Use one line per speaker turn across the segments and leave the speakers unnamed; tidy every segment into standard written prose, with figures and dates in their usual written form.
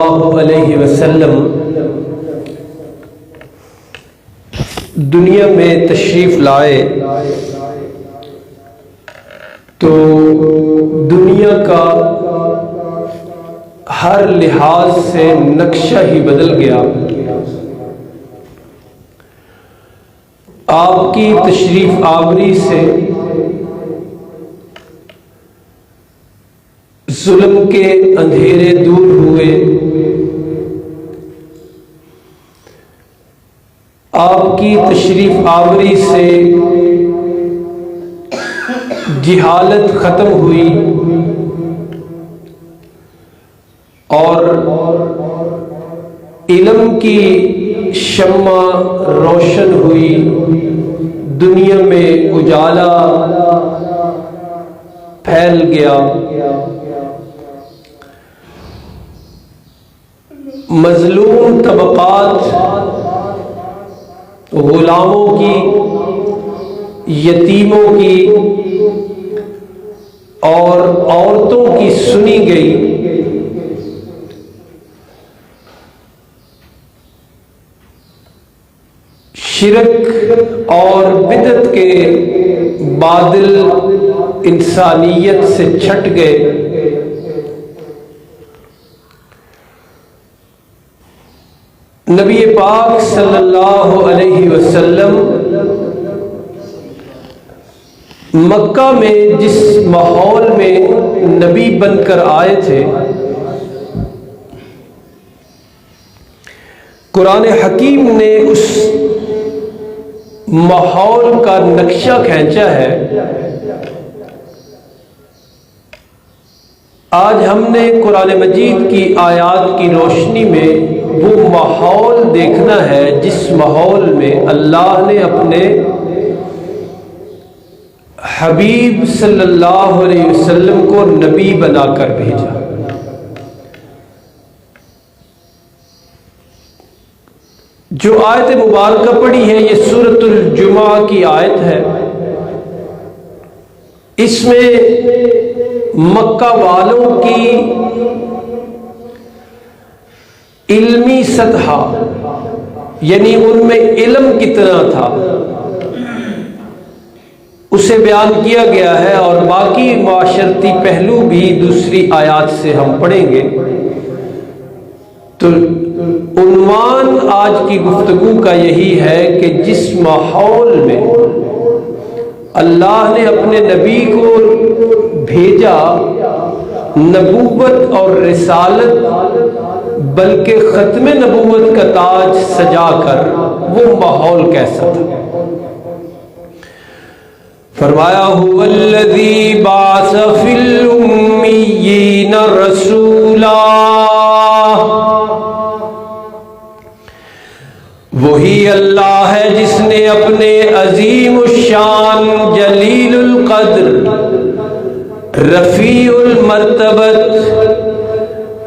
اللہ علیہ وسلم دنیا میں تشریف لائے تو دنیا کا ہر لحاظ سے نقشہ ہی بدل گیا۔ آپ کی تشریف آوری سے ظلم کے اندھیرے دور ہوئے، آپ کی تشریف آوری سے جہالت ختم ہوئی اور علم کی شمع روشن ہوئی، دنیا میں اجالا پھیل گیا۔ مظلوم طبقات، غلاموں کی، یتیموں کی اور عورتوں کی سنی گئی۔ شرک اور بدعت کے بادل انسانیت سے چھٹ گئے۔ نبی پاک صلی اللہ علیہ وسلم مکہ میں جس ماحول میں نبی بن کر آئے تھے، قرآن حکیم نے اس ماحول کا نقشہ کھینچا ہے۔ آج ہم نے قرآن مجید کی آیات کی روشنی میں وہ ماحول دیکھنا ہے جس ماحول میں اللہ نے اپنے حبیب صلی اللہ علیہ وسلم کو نبی بنا کر بھیجا۔ جو آیت مبارکہ پڑھی ہے یہ سورۃ الجمعہ کی آیت ہے۔ اس میں مکہ والوں کی علمی سطح، یعنی ان میں علم کتنا تھا، اسے بیان کیا گیا ہے، اور باقی معاشرتی پہلو بھی دوسری آیات سے ہم پڑھیں گے۔ تو عنوان آج کی گفتگو کا یہی ہے کہ جس ماحول میں اللہ نے اپنے نبی کو بھیجا، نبوت اور رسالت بلکہ ختم نبوت کا تاج سجا کر، وہ ماحول کیسا تھا؟ فرمایا هو الذی بعث فی الامیین رسولا، وہی اللہ ہے جس نے اپنے عظیم الشان، جلیل القدر، رفیع المرتبت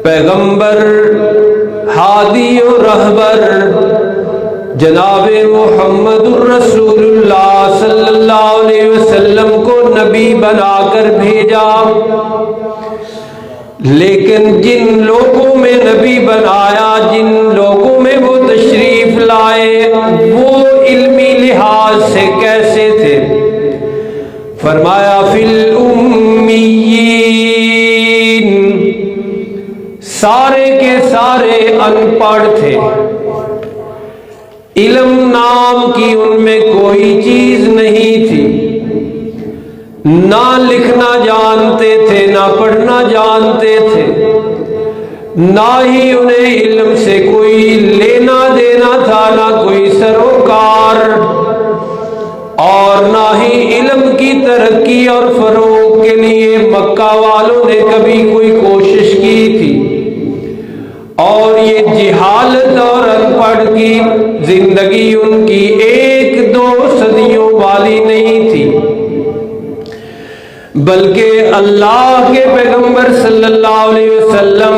پیغمبر، ہادی و رہبر جناب محمد الرسول اللہ صلی اللہ علیہ وسلم کو نبی بنا کر بھیجا۔ لیکن جن لوگوں میں نبی بنایا، جن لوگوں میں وہ تشریف لائے، وہ علمی لحاظ سے کیسے تھے؟ فرمایا فی الامیین، سارے کے سارے ان پڑھ تھے، علم نام کی ان میں کوئی چیز نہیں تھی، نہ لکھنا جانتے تھے، نہ پڑھنا جانتے تھے، نہ ہی انہیں علم سے کوئی لینا دینا تھا، نہ کوئی سروکار، اور نہ ہی علم کی ترقی اور فروغ کے لیے مکہ والوں نے کبھی کوئی کوشش کی تھی۔ اور یہ جہالت اور ان پڑھ کی زندگی ان کی ایک دو صدیوں والی نہیں تھی، بلکہ اللہ کے پیغمبر صلی اللہ علیہ وسلم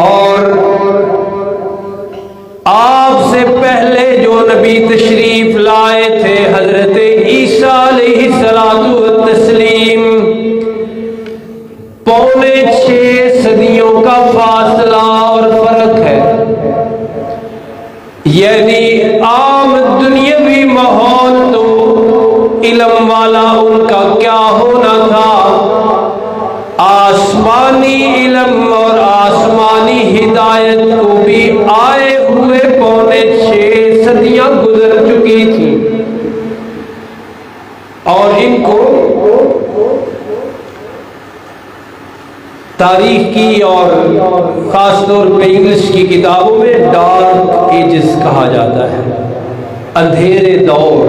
اور آپ سے پہلے جو نبی تشریف لائے تھے حضرت عیسیٰ علیہ الصلوۃ والتسلیم، 6.25 صدیوں کا فاصلہ اور فرق ہے. یعنی عام دنیاوی ماحول تو علم والا ان کا کیا ہونا تھا، آسمانی علم اور آسمانی ہدایت کو بھی آئے ہوئے 6.25 صدیاں گزر چکی تھیں، اور ان کو تاریخ کی اور خاص طور پہ انگلش کی کتابوں میں ڈارک ایجز کہا جاتا ہے، اندھیرے دور.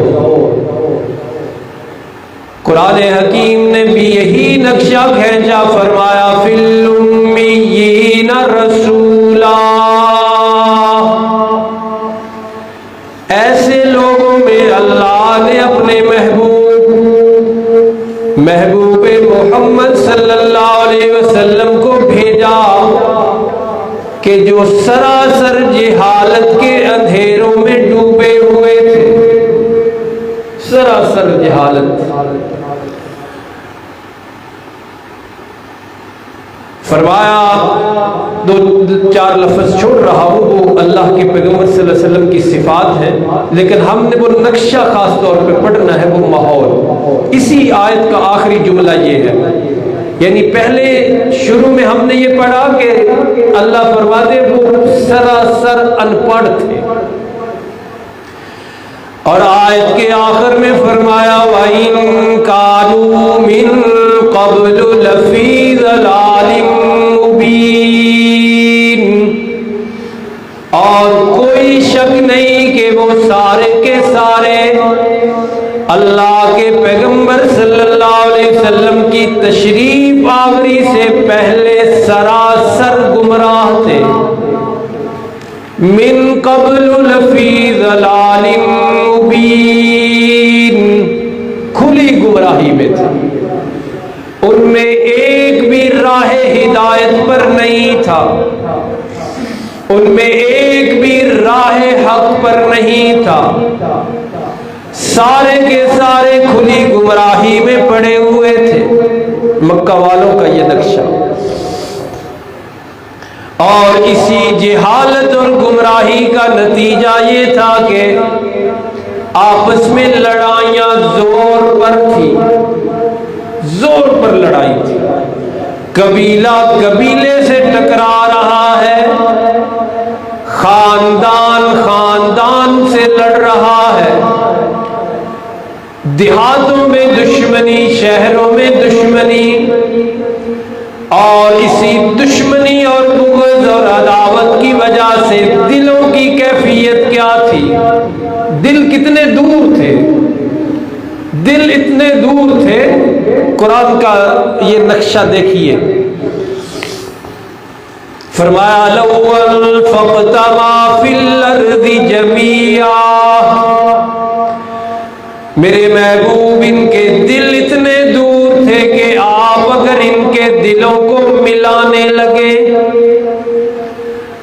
قرآن حکیم نے بھی یہی نقشہ کھینچا، فرمایا فی الامیین رسولا، ایسے لوگوں میں اللہ نے اپنے محبوب محمد صلی اللہ علیہ وسلم کو بھیجا کہ جو سراسر جہالت کے اندھیروں میں ڈوبے ہوئے تھے، سراسر جہالت. فرمایا 2-4 لفظ چھوڑ رہا ہوں، وہ اللہ کے پیغمبر صلی اللہ علیہ وسلم کی صفات ہیں، لیکن ہم نے وہ نقشہ خاص طور پہ پڑھنا ہے، وہ ماحول. اسی آیت کا آخری جملہ یہ ہے، یعنی پہلے شروع میں ہم نے یہ پڑھا کہ اللہ فرماتے وہ سراسر ان پڑھ تھے، اور آیت کے آخر میں فرمایا وَإِن كَانُوا مِن قَبْلُ لَفِي ضَلَالٍ مُبِينٍ، اور کوئی شک نہیں کہ وہ سارے کے سارے اللہ کے پیغمبر صلی اللہ علیہ وسلم کی تشریف آوری سے پہلے سراسر گمراہ تھے. من قبل لفی ضلال مبین، کھلی گمراہی میں تھا، ان میں ایک بھی راہ ہدایت پر نہیں تھا، ان میں ایک بھی راہ حق پر نہیں تھا، سارے کے سارے کھلی گمراہی میں پڑے ہوئے تھے. مکہ والوں کا یہ نقشہ، اور اسی جہالت اور گمراہی کا نتیجہ یہ تھا کہ آپس میں لڑائیاں زور پر تھی، زور پر لڑائی تھی، قبیلہ قبیلے سے ٹکرا رہا ہے، خاندان خاندان سے لڑ رہا ہے، دیہاتوں میں دشمنی، شہروں میں دشمنی، اور اسی دشمنی اور بغض اور عداوت کی وجہ سے دلوں کی کیفیت کیا تھی؟ دل کتنے دور تھے، دل اتنے دور تھے. قرآن کا یہ نقشہ دیکھیے، فرمایا لو انفقت ما فی الارض جميعا، میرے محبوب ان کے دل اتنے دور تھے کہ آپ اگر ان کے دلوں کو ملانے لگے،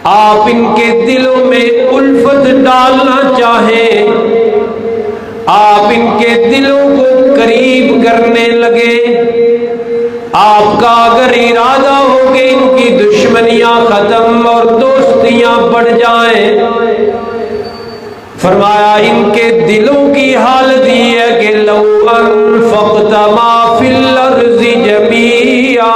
آپ ان کے دلوں میں الفت ڈالنا چاہیں، آپ ان کے دلوں کو قریب کرنے لگے، آپ کا اگر ارادہ ہو کہ ان کی دشمنیاں ختم اور دوستیاں بڑھ جائیں، فرمایا ان کے دلوں کی حالت یہ ہے کہ لو انفقت ما فی الارض جميعا،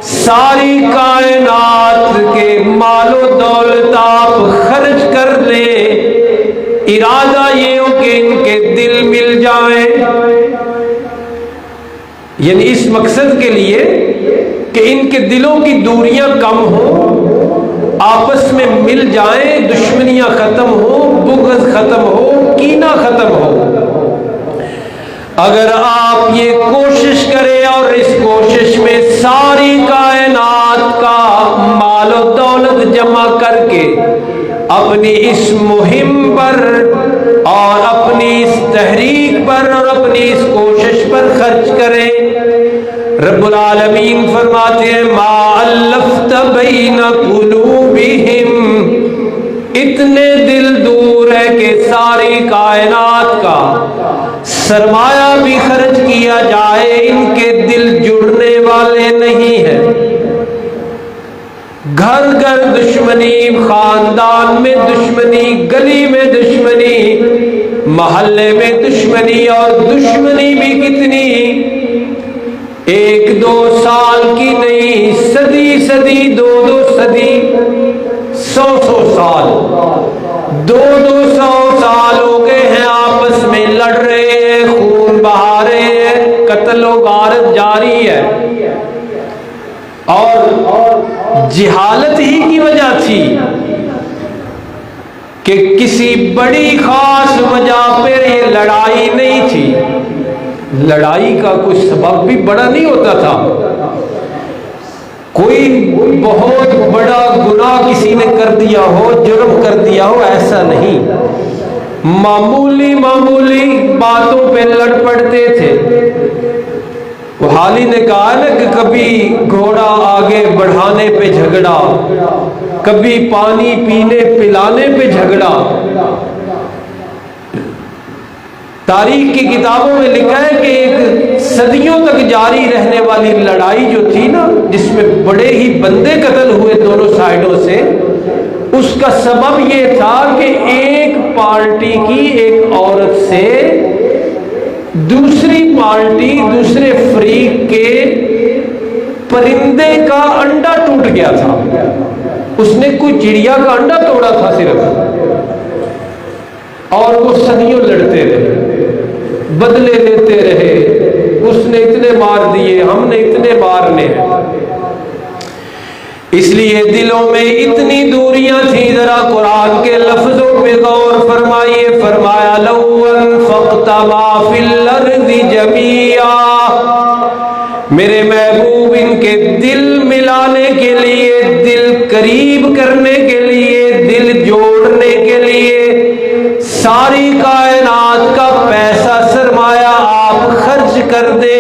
ساری کائنات کے مال و دولت آپ خرچ کر لیں، ارادہ یہ ہو کہ ان کے دل مل جائیں، یعنی اس مقصد کے لیے کہ ان کے دلوں کی دوریاں کم ہوں، آپس میں مل جائیں، دشمنیاں ختم ہو، بغض ختم ہو، کینہ ختم ہو. اگر آپ یہ کوشش کریں اور اس کوشش میں ساری کائنات کا مال و دولت جمع کر کے اپنی اس مہم پر اور اپنی اس تحریک پر اور اپنی اس کوشش پر خرچ کریں، رب العالمین فرماتے ہیں ما الفت بین قلوبہم، اتنے دل دور ہے کہ ساری کائنات کا سرمایہ بھی خرچ کیا جائے ان کے دل جڑنے والے نہیں ہیں، گھر گھر دشمنی، خاندان میں دشمنی، گلی میں دشمنی، محلے میں دشمنی، اور دشمنی بھی کتنی، 1-2 سال کی نہیں، صدی صدی، 2-2 صدی، 100 سال، 200 سال ہو گئے ہیں آپس میں لڑ رہے ہیں، خون بہا رہے ہیں، قتل و غارت جاری ہے، اور جہالت ہی کی وجہ تھی کہ کسی بڑی خاص وجہ پر یہ لڑائی نہیں تھی۔ لڑائی کا کوئی سبب بھی بڑا نہیں ہوتا تھا، کوئی بہت بڑا گناہ کسی نے کر دیا ہو، جرم کر دیا ہو، ایسا نہیں، معمولی باتوں پہ لڑ پڑتے تھے۔ وہ حالی نے کہا نا کہ کبھی گھوڑا آگے بڑھانے پہ جھگڑا، کبھی پانی پینے پلانے پہ جھگڑا۔ تاریخ کی کتابوں میں لکھا ہے کہ ایک صدیوں تک جاری رہنے والی لڑائی جو تھی نا، جس میں بڑے ہی بندے قتل ہوئے دونوں سائیڈوں سے، اس کا سبب یہ تھا کہ ایک پارٹی کی ایک عورت سے دوسری پارٹی، دوسرے فریق کے پرندے کا انڈا ٹوٹ گیا تھا، اس نے کوئی چڑیا کا انڈا توڑا تھا صرف، اور وہ صدیوں لڑتے رہے، بدلے لیتے رہے، اس نے اتنے مار دیے، ہم نے اتنے مارنے ہیں۔ اس لیے دلوں میں اتنی دوریاں تھیں۔ ذرا قرآن کے لفظوں پہ غور فرمائیے، فرمایا لو انفقت ما فی الارض جمیعا، میرے محبوب ان کے دل ملانے کے لیے، دل قریب کرنے کے لیے، دل جوڑنے کے لیے ساری کائنات کا پیسہ سرمایہ آپ خرچ کر دے،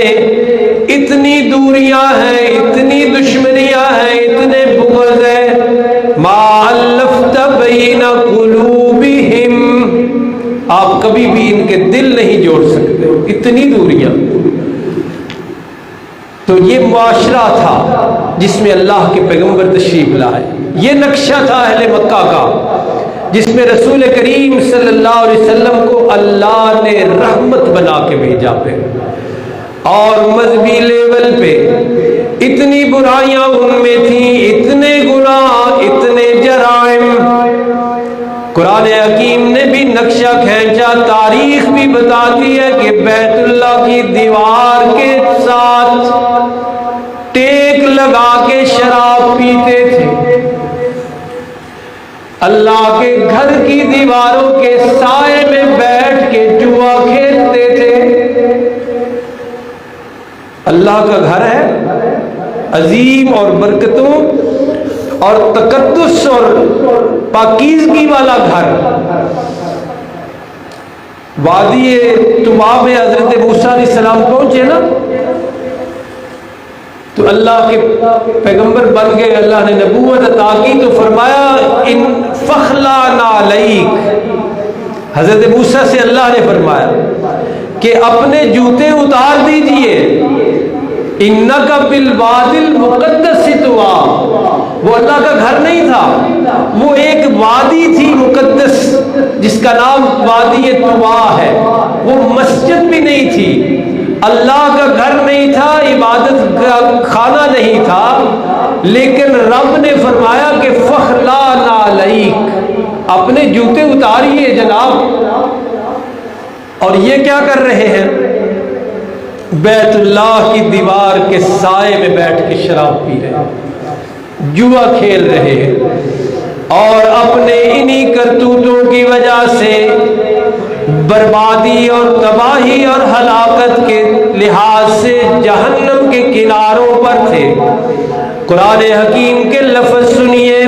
اتنی دوریاں ہیں، اتنی دشمنیاں ہیں، اتنے بغض ہیں، ما الفت بین قلوبہم، آپ کبھی بھی ان کے دل نہیں جوڑ سکتے، اتنی دوریاں۔ تو یہ معاشرہ تھا جس میں اللہ کے پیغمبر تشریف لائے، یہ نقشہ تھا اہل مکہ کا، جس میں رسول کریم صلی اللہ علیہ وسلم کو اللہ نے رحمت بنا کے بھیجا پہ، اور مذہبی لیول پہ اتنی برائیاں ان میں تھیں، اتنے گناہ، اتنے جرائم۔ قرآن حکیم نے بھی نقشہ کھینچا، تاریخ بھی بتاتی ہے کہ بیت اللہ کی دیوار کے ساتھ ٹیک لگا کے شراب پیتے تھے، اللہ کے گھر کی دیواروں کے سائے میں بیٹھ کے جوا کھیلتے تھے۔ اللہ کا گھر ہے عظیم اور برکتوں اور تقدس اور پاکیزگی والا گھر۔ وادی طوبا میں حضرت موسیٰ علیہ السلام پہنچے نا، تو اللہ کے پیغمبر بن گئے، اللہ نے نبوت عطا کی، تو فرمایا ان فخلا نعلیک، حضرت موسیٰ سے اللہ نے فرمایا کہ اپنے جوتے اتار دیجئے، انک بالواد المقدس طویٰ، وہ اللہ کا گھر نہیں تھا، وہ ایک وادی تھی مقدس جس کا نام وادی طویٰ ہے، وہ مسجد بھی نہیں تھی، اللہ کا گھر نہیں تھا، عبادت کا خانہ نہیں تھا، لیکن رب نے فرمایا کہ فخلا نعلیک، اپنے جوتے اتاریے جناب۔ اور یہ کیا کر رہے ہیں؟ بیت اللہ کی دیوار کے سائے میں بیٹھ کے شراب پی رہے ہیں، جوا کھیل رہے ہیں، اور اپنے انہی کرتوتوں کی وجہ سے بربادی اور تباہی اور ہلاکت کے لحاظ سے جہنم کے کناروں پر تھے۔ قرآن حکیم کے لفظ سنیے،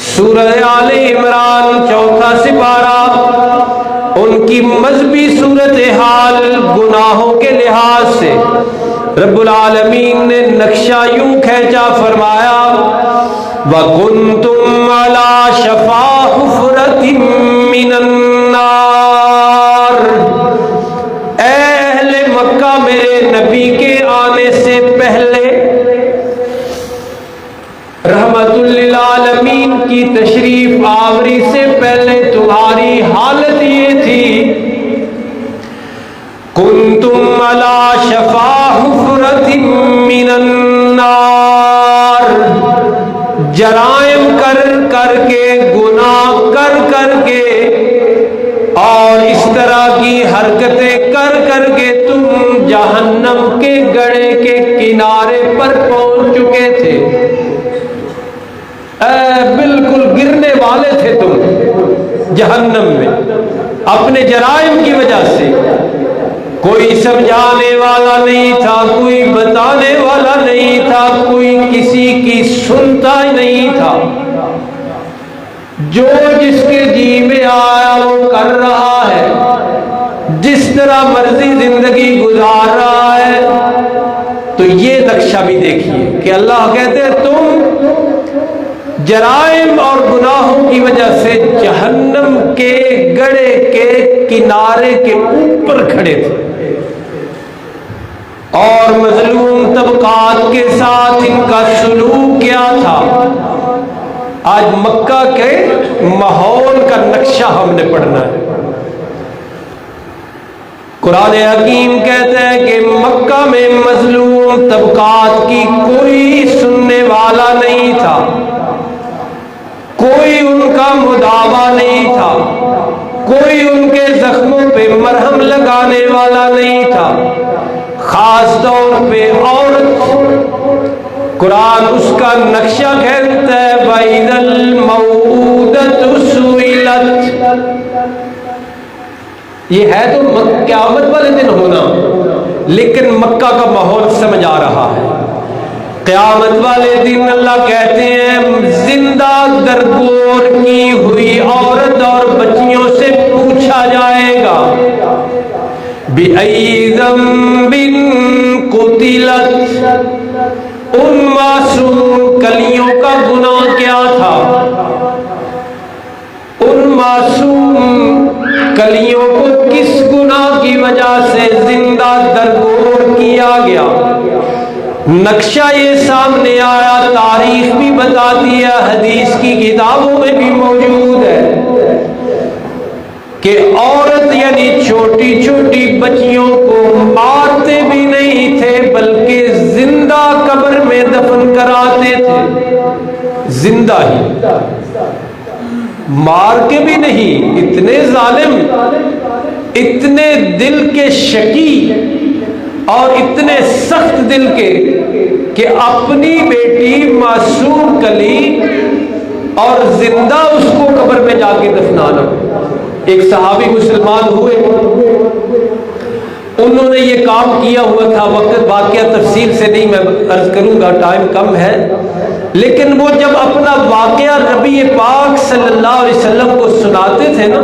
سورہ آل عمران 4 سپارہ، ان کی مذہبی صورتحال گناہوں کے لحاظ سے رب العالمین نے نقشہ یوں کھینچا، فرمایا وَكُنْتُمْ عَلَى شَفَا حُفْرَةٍ مِّنَ النَّارِ، اے اہل مکہ میرے نبی کے آنے سے پہلے العالمین کی تشریف آوری سے پہلے تمہاری حالت یہ تھی، کنتم علی شفا حفرۃ من النار، جرائم کر کر کے، گناہ کر کر کے اور اس طرح کی حرکتیں کر کر کے تم جہنم کے گڑھے کے کنارے پر پہنچ چکے تھے، بالکل گرنے والے تھے تم جہنم میں اپنے جرائم کی وجہ سے۔ کوئی سمجھانے والا نہیں تھا، کوئی بتانے والا نہیں تھا، کوئی کسی کی سنتا ہی نہیں تھا، جو جس کے جی میں آیا وہ کر رہا ہے، جس طرح مرضی زندگی گزار رہا ہے۔ تو یہ نقشہ بھی دیکھیے کہ اللہ کہتے ہیں تم جرائم اور گناہوں کی وجہ سے جہنم کے گڑھے کے کنارے کے اوپر کھڑے تھے، اور مظلوم طبقات کے ساتھ ان کا سلوک کیا تھا۔ آج مکہ کے ماحول کا نقشہ ہم نے پڑھنا ہے۔ قرآن حکیم کہتا ہے کہ مکہ میں مظلوم طبقات کی کوئی سننے والا نہیں تھا، کوئی ان کا مداوا نہیں تھا، کوئی ان کے زخموں پہ مرہم لگانے والا نہیں تھا، خاص طور پہ عورت۔ قرآن اس کا نقشہ کہتا ہے وَإِذَا الْمَوْءُودَةُ سُئِلَتْ، یہ ہے تو قیامت والے دن ہونا، لیکن مکہ کا ماحول سمجھ آ رہا ہے۔ قیامت والے دن اللہ کہتے ہیں زندہ درگور کی ہوئی عورت اور بچیوں سے پوچھا جائے گا بِأَيِّ ذَنبٍ قُتِلَتْ، ان معصوم کلیوں کا گناہ کیا تھا، ان معصوم کلیوں کو کس گناہ کی وجہ سے زندہ درگور کیا گیا۔ نقشہ یہ سامنے آیا، تاریخ بھی بتاتی ہے، حدیث کی کتابوں میں بھی موجود ہے کہ عورت یعنی چھوٹی چھوٹی بچیوں کو مارتے بھی نہیں تھے بلکہ زندہ قبر میں دفن کراتے تھے، زندہ ہی، مار کے بھی نہیں۔ اتنے ظالم، اتنے دل کے شقی اور اتنے سخت دل کے کہ اپنی بیٹی معصوم کلی اور زندہ اس کو قبر میں جا کے دفنانا۔ ایک صحابی مسلمان ہوئے، انہوں نے یہ کام کیا ہوا تھا، وقت واقعہ تفصیل سے نہیں میں عرض کروں گا، ٹائم کم ہے، لیکن وہ جب اپنا واقعہ نبی پاک صلی اللہ علیہ وسلم کو سناتے تھے نا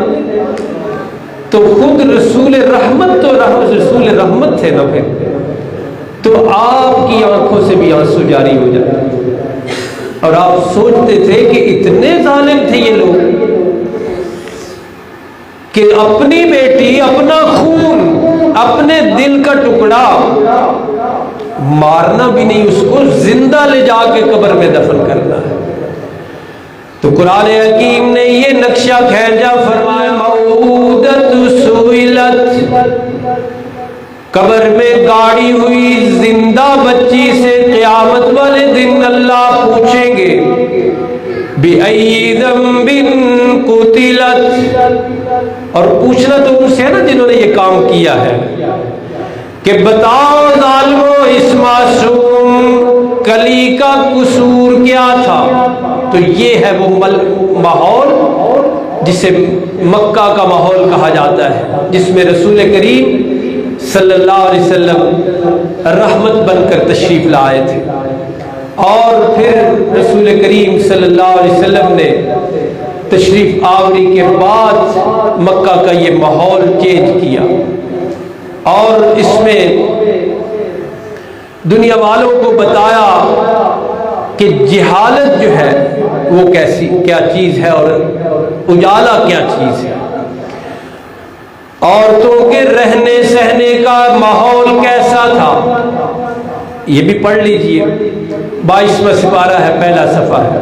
تو خود رسول رحمت تو رسول رحمت تھے نا، پھر تو آپ کی آنکھوں سے بھی آنسو جاری ہو جاتے اور آپ سوچتے تھے کہ اتنے ظالم تھے یہ لوگ کہ اپنی بیٹی، اپنا خون، اپنے دل کا ٹکڑا مارنا بھی نہیں، اس کو زندہ لے جا کے قبر میں دفن کرنا ہے۔ تو قرآن حکیم نے یہ نقشہ کھینچا، فرمایا موعودۃ سئلت، قبر میں گاڑی ہوئی زندہ بچی سے قیامت والے دن اللہ پوچھیں گے بِأَيِّ ذَنبٍ قُتِلَتْ، اور پوچھنا تو ان سے ہے نا جنہوں نے یہ کام کیا ہے کہ بتاؤ ظالمو اس معصوم کلی کا قصور کیا تھا۔ تو یہ ہے وہ ماحول جسے مکہ کا ماحول کہا جاتا ہے، جس میں رسول کریم صلی اللہ علیہ وسلم رحمت بن کر تشریف لائے تھے، اور پھر رسول کریم صلی اللہ علیہ وسلم نے تشریف آوری کے بعد مکہ کا یہ ماحول چینج کیا، اور اس میں دنیا والوں کو بتایا کہ جہالت جو ہے وہ کیسی کیا چیز ہے اور اجالا کیا چیز ہے، عورتوں کے رہنے سہنے کا ماحول کیسا تھا، یہ بھی پڑھ لیجئے۔ 22واں سپارہ ہے، پہلا صفحہ ہے،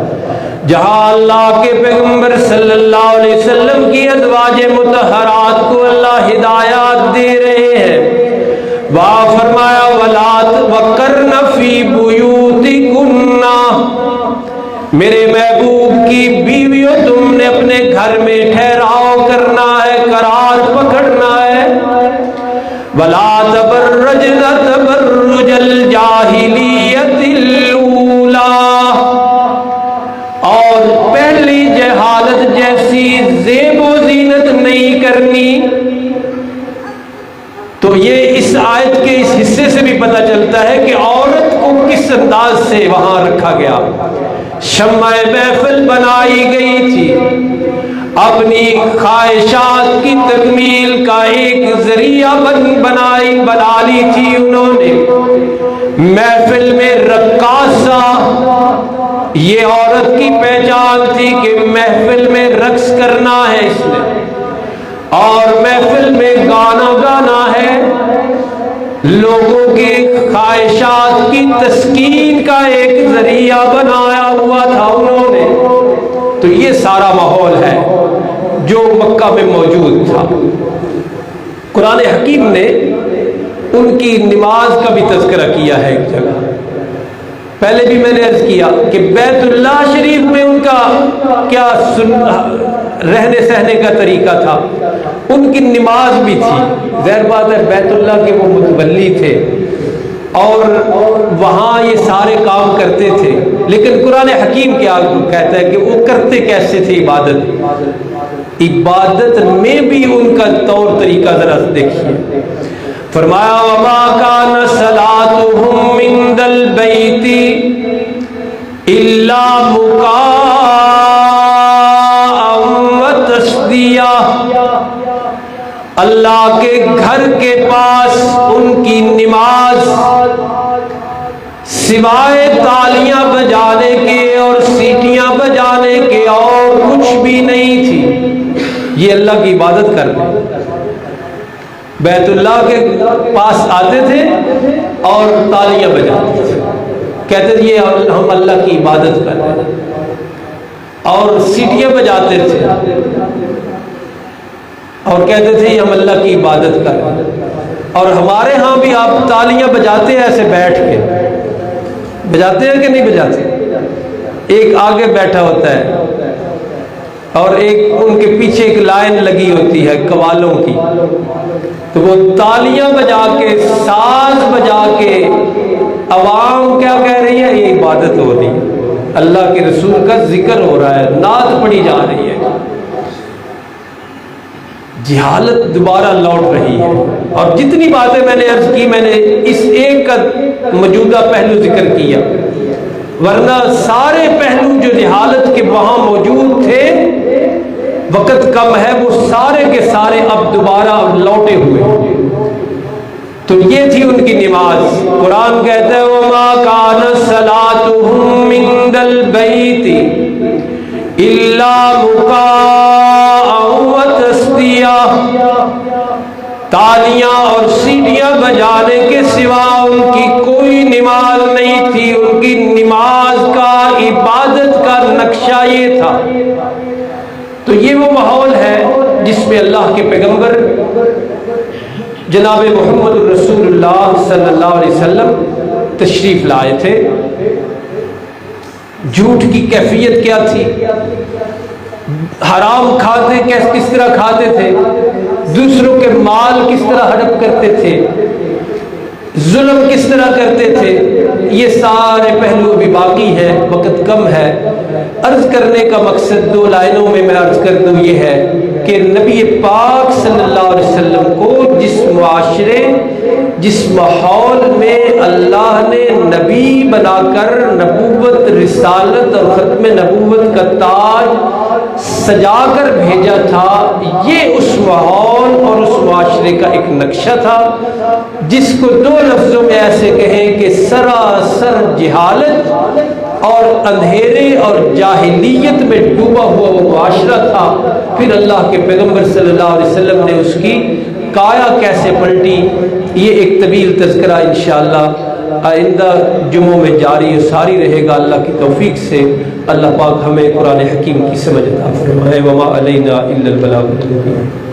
جہاں اللہ کے پیغمبر صلی اللہ علیہ وسلم کی ازواج مطہرات کو اللہ ہدایات دے رہے ہیں۔ وہاں فرمایا وَلَا وَقَرْنَ فِي بُيُوتِكُنَّ، میرے محبوب کی بیویوں تم نے اپنے گھر میں ٹھہراؤ کرنا ہے، قرار پکڑنا ہے۔ وَلَا تَبَرَّجْنَ تَبَرُّجَ الْجَاهِلِيَّةِ الْأُولَىٰ، اور پہلی جہالت جیسی زیب و زینت نہیں کرنی۔ تو یہ اس آیت کے اس حصے سے بھی پتہ چلتا ہے کہ عورت کو کس انداز سے وہاں رکھا گیا۔ شمع محفل بنائی گئی تھی، اپنی خواہشات کی تکمیل کا ایک ذریعہ بنا لی تھی انہوں نے۔ محفل میں رقاصہ، یہ عورت کی پہچان تھی کہ محفل میں رقص کرنا ہے اس نے، اور محفل میں گانا گانا ہے، لوگوں کی خواہشات کی تسکین کا ایک ذریعہ بنایا ہوا تھا انہوں نے۔ تو یہ سارا ماحول ہے جو مکہ میں موجود تھا۔ قرآن حکیم نے ان کی نماز کا بھی تذکرہ کیا ہے ایک جگہ، پہلے بھی میں نے عرض کیا کہ بیت اللہ شریف میں ان کا کیا رہنے سہنے کا طریقہ تھا۔ ان کی نماز بھی تھی، ظاہر بات ہے بیت اللہ کے وہ متولی تھے اور وہاں یہ سارے کام کرتے تھے، لیکن قرآن حکیم کیا کہتا ہے کہ وہ کرتے کیسے تھے عبادت میں بھی ان کا طور طریقہ ذرا دیکھیے۔ فرمایا وَمَا كَانَ صَلَاتُهُمْ عِندَ الْبَيْتِ إِلَّا مُكَاءً وَتَصْدِيَةً، اللہ کے گھر کے پاس ان کی نماز سوائے تالیاں بجانے کے اور سیٹیاں بجانے کے اور کچھ بھی نہیں تھی۔ یہ اللہ کی عبادت کرتے، بیت اللہ کے پاس آتے تھے اور تالیاں بجاتے تھے، کہتے تھے یہ ہم اللہ کی عبادت کر رہے ہیں، اور سیٹیاں بجاتے تھے اور کہتے تھے ہم اللہ کی عبادت کر رہے ہیں۔ اور ہمارے ہاں بھی آپ تالیاں بجاتے ہیں، ایسے بیٹھ کے بجاتے ہیں کہ نہیں بجاتے؟ ایک آگے بیٹھا ہوتا ہے اور ایک ان کے پیچھے ایک لائن لگی ہوتی ہے قوالوں کی، تو وہ تالیاں بجا کے ساز بجا کے عوام کیا کہہ رہی ہے؟ یہ عبادت ہو رہی ہے، اللہ کے رسول کا ذکر ہو رہا ہے، نعت پڑھی جا رہی ہے۔ جہالت دوبارہ لوٹ رہی ہے، اور جتنی باتیں میں نے عرض کی میں نے اس ایک کا موجودہ پہلو ذکر کیا، ورنہ سارے پہلو جو جہالت کے وہاں موجود تھے، وقت کم ہے، وہ سارے کے سارے اب دوبارہ لوٹے ہوئے۔ تو یہ تھی ان کی نماز۔ قرآن کہتا ہے وَمَا كَانَ صَلَاتُهُمْ عِندَ الْبَيْتِ إِلَّا مُكَاءً وَتَصْدِيَةً، تالیاں اور سیٹیاں بجانے کے سوا ان کی کوئی نماز نہیں تھی۔ ان کی نماز کا، عبادت کا نقشہ یہ تھا۔ تو یہ وہ ماحول ہے جس میں اللہ کے پیغمبر جناب محمد رسول اللہ صلی اللہ علیہ وسلم تشریف لائے تھے۔ جھوٹ کی کیفیت کیا تھی، حرام کھاتے کس طرح کھاتے تھے، دوسروں کے مال کس طرح ہڑپ کرتے تھے، ظلم کس طرح کرتے تھے، یہ سارے پہلو بھی باقی ہیں، وقت کم ہے۔ عرض کرنے کا مقصد دو لائنوں میں عرض کر دوں یہ ہے کہ نبی پاک صلی اللہ علیہ وسلم کو جس معاشرے، جس ماحول میں اللہ نے نبی بنا کر نبوت، رسالت اور ختم نبوت کا تاج سجا کر بھیجا تھا، یہ اس ماحول اور اس معاشرے کا ایک نقشہ تھا، جس کو دو لفظوں میں ایسے کہیں کہ سراسر جہالت اور اندھیرے اور جاہلیت میں ڈوبا ہوا وہ معاشرہ تھا۔ پھر اللہ کے پیغمبر صلی اللہ علیہ وسلم نے اس کی کایا کیسے پلٹی، یہ ایک طویل تذکرہ انشاءاللہ آئندہ جمعوں میں جاری ساری رہے گا اللہ کی توفیق سے۔ اللہ پاک ہمیں قرآن حکیم کی سمجھ عطا فرمائے۔ وما علینا الا البلاغ المبین۔